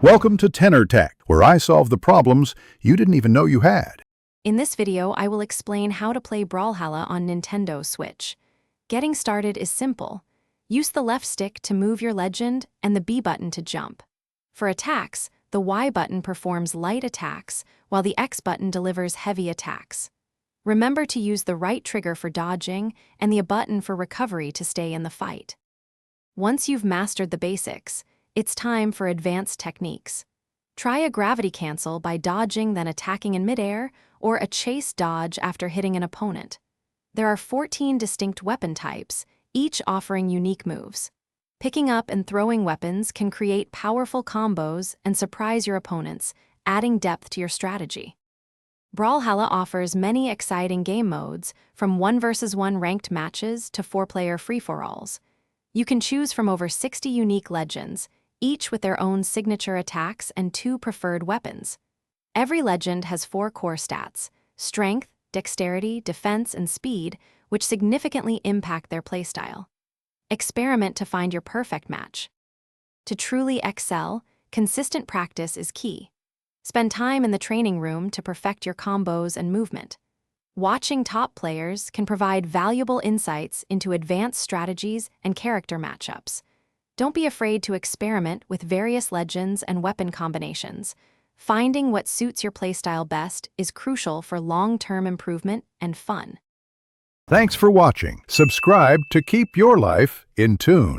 Welcome to Tenor Tech, where I solve the problems you didn't even know you had. In this video, I will explain how to play Brawlhalla on Nintendo Switch. Getting started is simple. Use the left stick to move your legend and the B button to jump. For attacks, the Y button performs light attacks, while the X button delivers heavy attacks. Remember to use the right trigger for dodging and the A button for recovery to stay in the fight. Once you've mastered the basics, it's time for advanced techniques. Try a gravity cancel by dodging then attacking in midair, or a chase dodge after hitting an opponent. There are 14 distinct weapon types, each offering unique moves. Picking up and throwing weapons can create powerful combos and surprise your opponents, adding depth to your strategy. Brawlhalla offers many exciting game modes, from 1v1 ranked matches to 4-player free-for-alls. You can choose from over 60 unique legends, each with their own signature attacks and 2 preferred weapons. Every legend has 4 core stats: strength, dexterity, defense, and speed, which significantly impact their playstyle. Experiment to find your perfect match. To truly excel, consistent practice is key. Spend time in the training room to perfect your combos and movement. Watching top players can provide valuable insights into advanced strategies and character matchups. Don't be afraid to experiment with various legends and weapon combinations. Finding what suits your playstyle best is crucial for long-term improvement and fun. Thanks for watching. Subscribe to keep your life in tune.